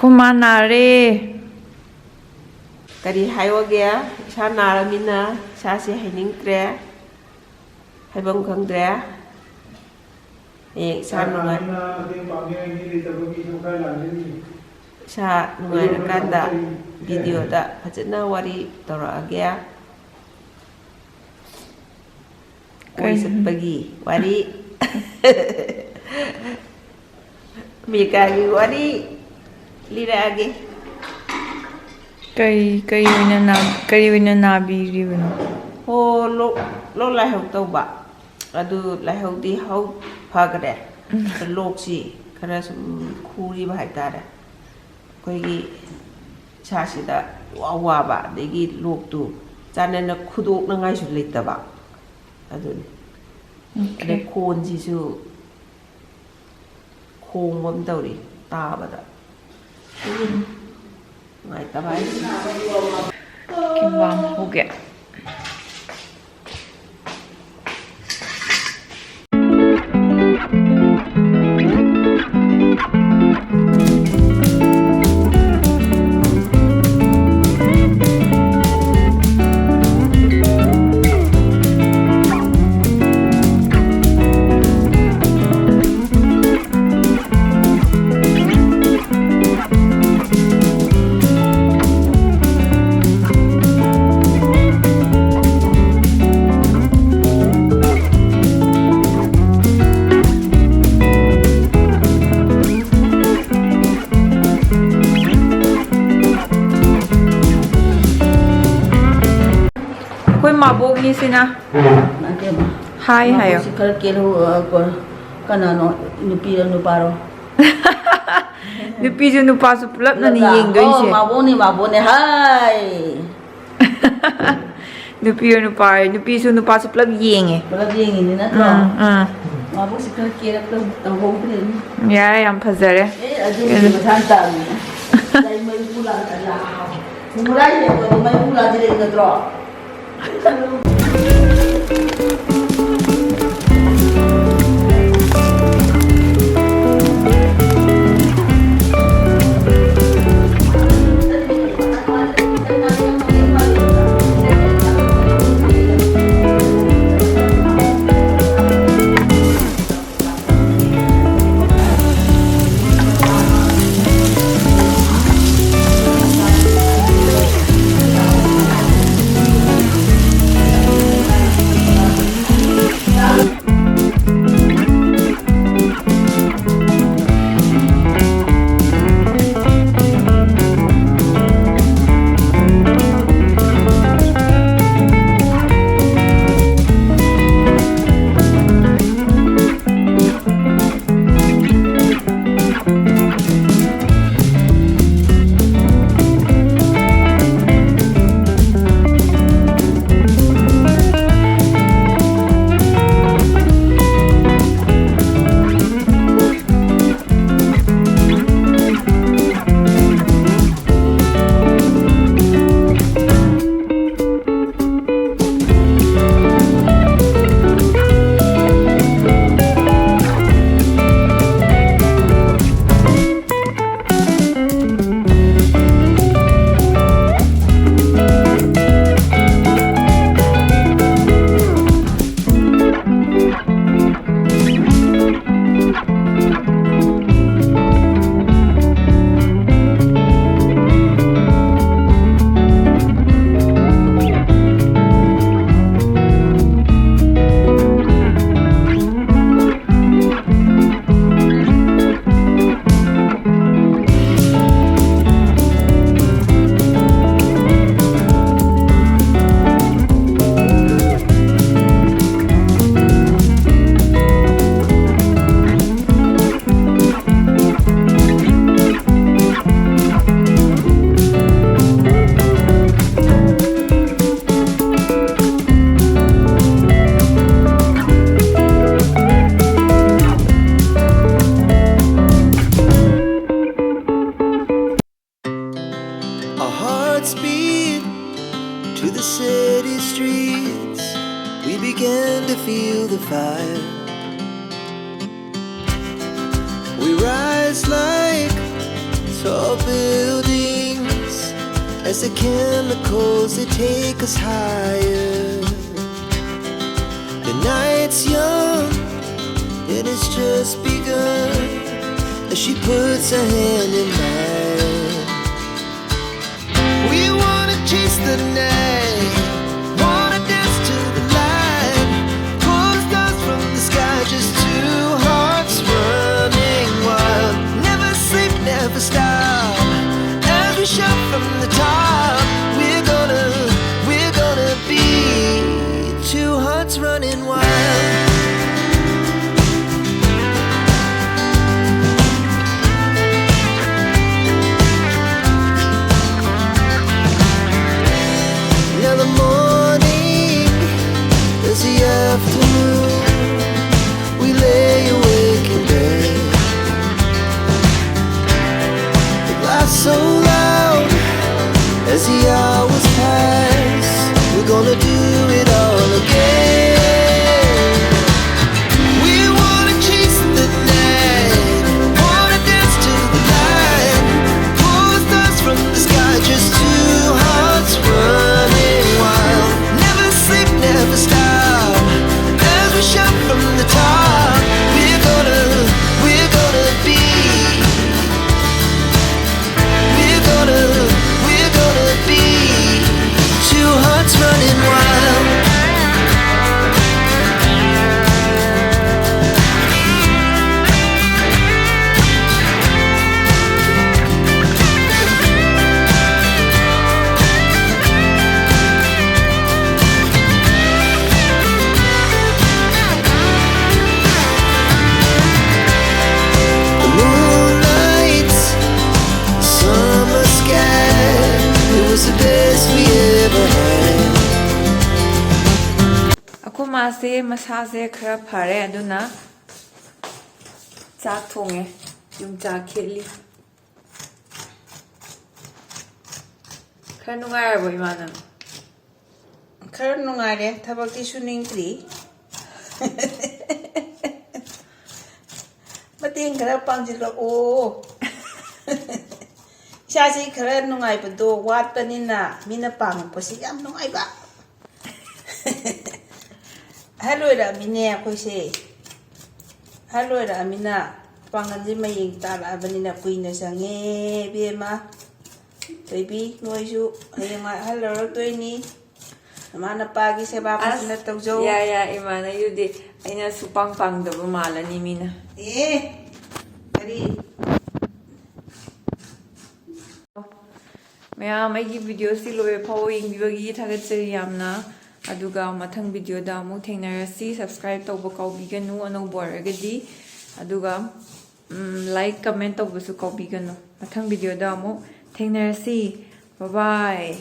Kumanare. Kari hayoge sa naramina sa si hainingtre haibam khangdre sa nungai sa nungai kanda video da fajana wari tawra'age koi satpagi wari mikagi wari lira'age Kari wina nabiribano. Ho lo lai hau tau ba adu lai hau di hau phagre lok si khara sum khuri ba haitare koi gi cha si da wa ba de gi lok tu chana na khudok na ngai su leita ba adu ade khon ji su khong bam tawri ta ba da ngai ta bai Kimbap हो गया. कोई माबोग नहीं सिना हाय हायो sickle केलो कनानो नुपीरो नुपारो नुपीजु नुपासु pull-up ननि येंगदोइसे माबोने हाय नुपीरो नुपीसु नुपासु pull-up येंगे नि नत्रो माबो sickle केला तंगोंप्रे यार याम फजरे अजु मसान तानी दai mai pula ala मुराई ने तो mai pula dire नत्रो fire. We rise like tall buildings. as the chemicals they take us higher. The night's young and it's just begun as she puts her hand in mine. We wanna chase the night, wanna dance to the light, pull the stars from the sky, just two hearts running wild. Never sleep, never stop, as we shout from the top. We're gonna be two hearts running wild. Now the morning is the afternoon. We lay awake in bed. The laughs so loud as the hours pass. We're gonna do it all again. We wanna chase the night, wanna dance to the light, pull the stars from the sky, just two hearts running wild. Never sleep, never stop, as we shout from the top. We're gonna be, we're gonna be two hearts running wild. The moonlight, summer sky, it was the best we ever had. Ako mase masase khara phare aduna chak thonge yung chak kheli khara nungai bo imana khara nungaire thabakti suningtri mateng khara pangjilo o Isasi khara nungai bado wat panina mina pang pasi yam nungai ba Hello ra mine akoi se Hello ra mina panganji mayeng tala abanina puina sange bema baby noisu hayama hello toini mana pagi seba pasina tawjo ya imana yudi aina supang pang da mala ni mina kari maya mai gi video si loe phaw ying bagi thagat seri yamna aduga mathang video da mu thengnarasi subscribe tawba kaubiganu anobor agadi aduga like comment tawbasu kaubiganu mathang video da mu thengnarasi bye bye